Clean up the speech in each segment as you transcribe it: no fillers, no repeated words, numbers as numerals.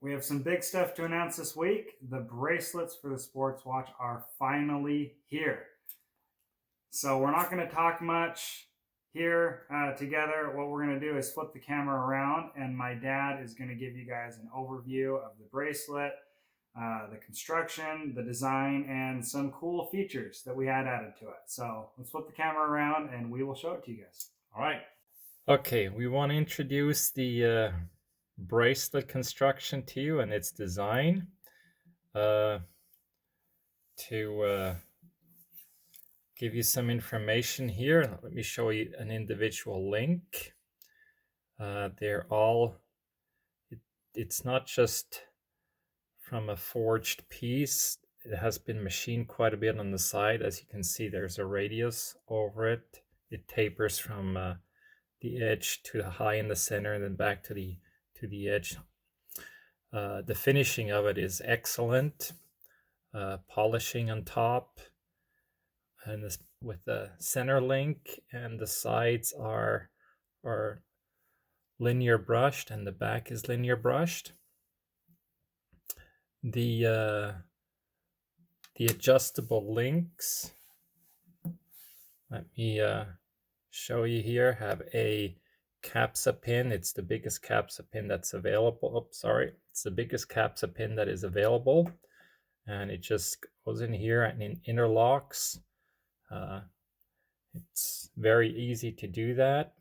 We have some big stuff to announce this week. The bracelets for the sports watch are finally here. So we're not going to talk much here together. What we're going to do is flip the camera around, and my dad is going to give you guys an overview of the bracelet, the construction, the design, and some cool features that we had added to it. So let's flip the camera around and we will show it to you guys. All right. Okay, we want to introduce the bracelet construction to you and its design. To give you some information here, let me show you an individual link. They're all, it's not just from a forged piece. It has been machined quite a bit on the side. As you can see, there's a radius over it. It tapers from the edge to the high in the center and then back to the edge. The finishing of it is excellent. Polishing on top, and this, with the center link, and the sides are linear brushed and the back is linear brushed. The adjustable links, let me show you here, have a capsa pin. It's the biggest capsa pin that's available. It's the biggest capsa pin that is available, and it just goes in here and it interlocks. It's very easy to do that.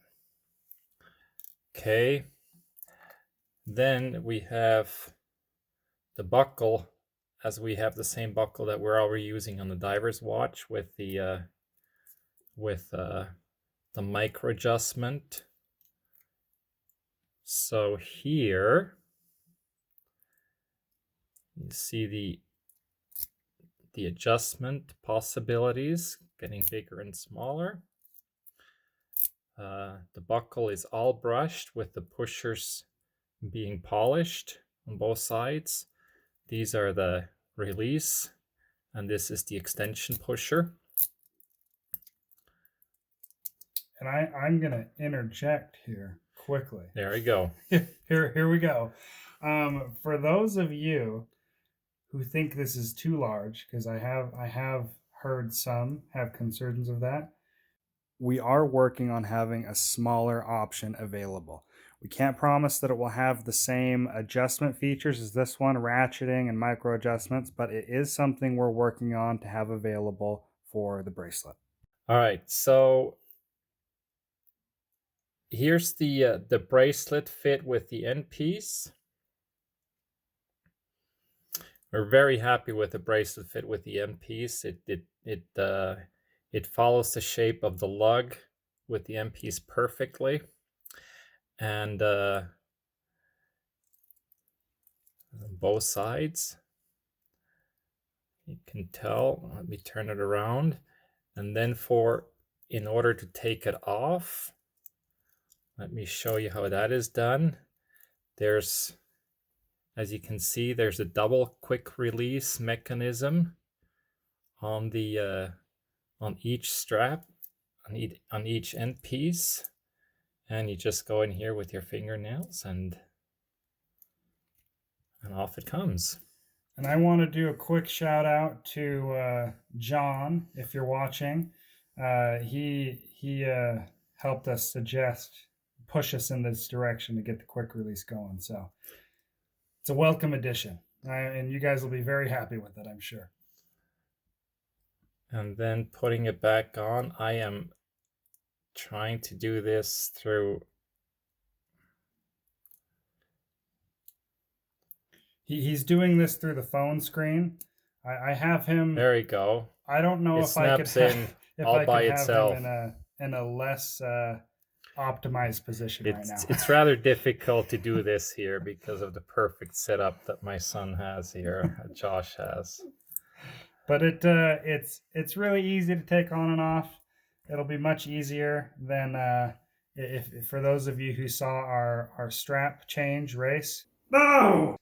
Okay, then we have the buckle, as we have the same buckle that we're already using on the diver's watch with the micro adjustment. So here you see the adjustment possibilities getting bigger and smaller. The buckle is all brushed with the pushers being polished on both sides. These are the release, and this is the extension pusher. And I'm going to interject here quickly. There we go. Here we go. For those of you who think this is too large, because I have heard some have concerns of that, we are working on having a smaller option available. We can't promise that it will have the same adjustment features as this one, ratcheting and micro adjustments, but it is something we're working on to have available for the bracelet. All right, so here's the bracelet fit with the end piece. We're very happy with the bracelet fit with the end piece. It follows the shape of the lug with the end piece perfectly, and both sides, you can tell. Let me turn it around, and then in order to take it off, let me show you how that is done. There's, as you can see, there's a double quick release mechanism on the on each strap, on each end piece, and you just go in here with your fingernails and off it comes. And I want to do a quick shout out to John, if you're watching. He helped us push us in this direction to get the quick release going. So it's a welcome addition, and you guys will be very happy with it, I'm sure. And then putting it back on, I am trying to do this through. He's doing this through the phone screen. I have him. There you go. I don't know if I could have, all by itself in a less optimized position right now. It's rather difficult to do this here because of the perfect setup that my son has here, Josh has. But it's really easy to take on and off. It'll be much easier than if for those of you who saw our strap change race. No,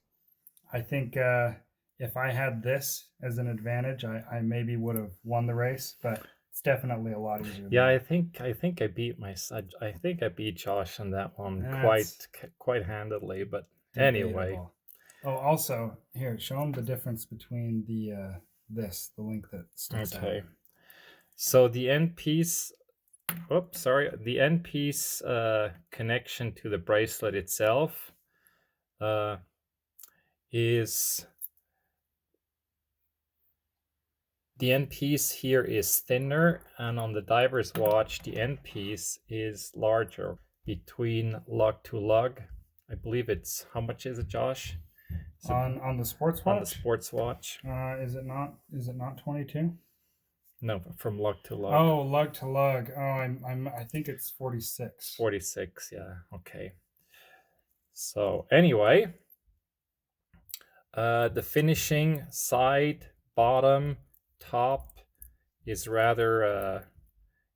I think if I had this as an advantage, I maybe would have won the race. But it's definitely a lot easier. Yeah, I think I beat I think I beat Josh on that one quite handily. But anyway, Oh, also here, show them the difference between the the link that sticks out. Okay. So the end piece, the end piece connection to the bracelet itself is, the end piece here is thinner, and on the diver's watch, the end piece is larger. Between lug to lug, I believe it's, how much is it, Josh? On the sports watch? On the sports watch. Is it not 22? No, from lug to lug. Oh, lug to lug. Oh, I think it's 46. 46, yeah. Okay. So anyway, the finishing side, bottom, top is rather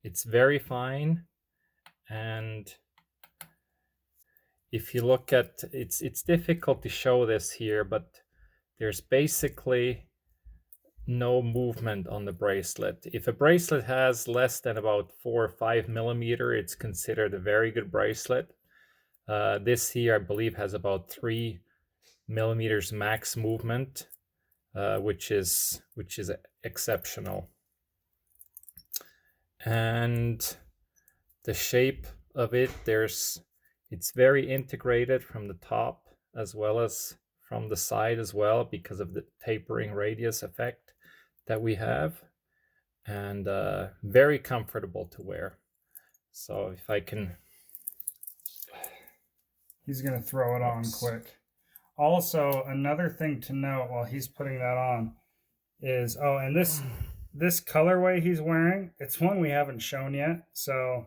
it's very fine, and if you look at, it's difficult to show this here, but there's basically no movement on the bracelet. If a bracelet has less than about 4 or 5 millimeter, it's considered a very good bracelet. This here, I believe, has about 3 millimeters max movement, which is exceptional. And the shape of it, it's very integrated from the top as well as from the side as well, because of the tapering radius effect that we have, and very comfortable to wear. So if I can, he's gonna throw it on quick. Also, another thing to note while he's putting that on is, and this colorway he's wearing, it's one we haven't shown yet. So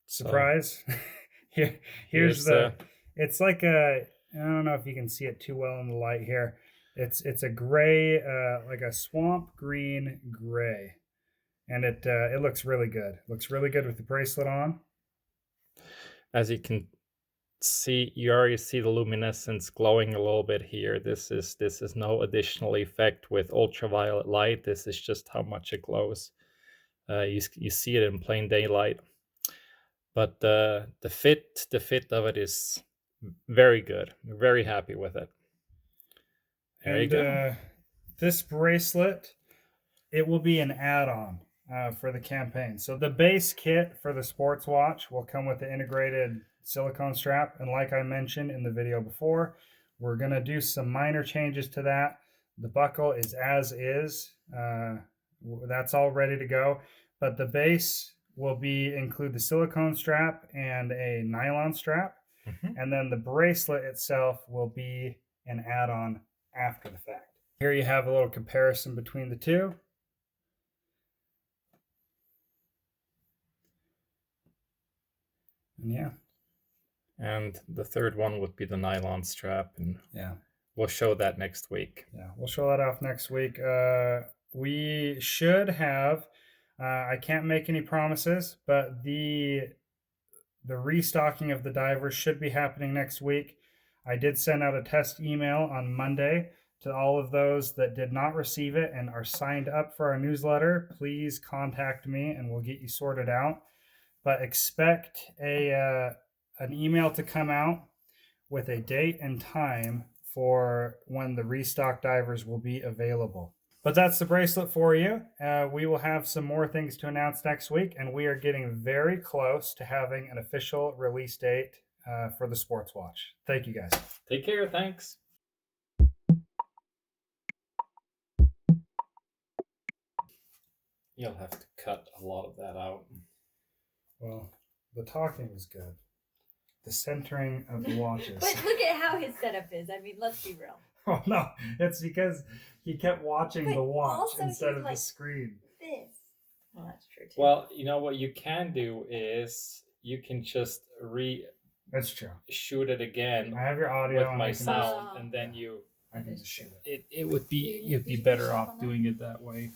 surprise. Here's the it's like I don't know if you can see it too well in the light here. It's a gray, like a swamp green gray, and it looks really good. It looks really good with the bracelet on. As you can see, you already see the luminescence glowing a little bit here. This is no additional effect with ultraviolet light. This is just how much it glows. You see it in plain daylight, but the fit of it is very good. We're very happy with it. There you go. This bracelet, it will be an add-on for the campaign. So the base kit for the sports watch will come with the integrated silicone strap, and like I mentioned in the video before, we're going to do some minor changes to that. The buckle is as is. That's all ready to go, but the base will include the silicone strap and a nylon strap, and then the bracelet itself will be an add-on after the fact. Here you have a little comparison between the two. And yeah. And the third one would be the nylon strap, and yeah, we'll show that next week. Yeah, we'll show that off next week. We should have, I can't make any promises, but the restocking of the divers should be happening next week. I did send out a test email on Monday to all of those that did not receive it and are signed up for our newsletter. Please contact me and we'll get you sorted out. But expect an email to come out with a date and time for when the restock divers will be available. But that's the bracelet for you. We will have some more things to announce next week, and we are getting very close to having an official release date for the sports watch. Thank you, guys. Take care. Thanks. You'll have to cut a lot of that out. Well, the talking was good. The centering of the watches. But look at how his setup is. I mean, let's be real. Oh, no. It's because he kept watching the watch instead of like the screen. This. Well, that's true, too. Well, you know what you can do is you can just That's true. shoot it again. I have your audio with my sound, and then I can just shoot it. You'd be better off doing it that way.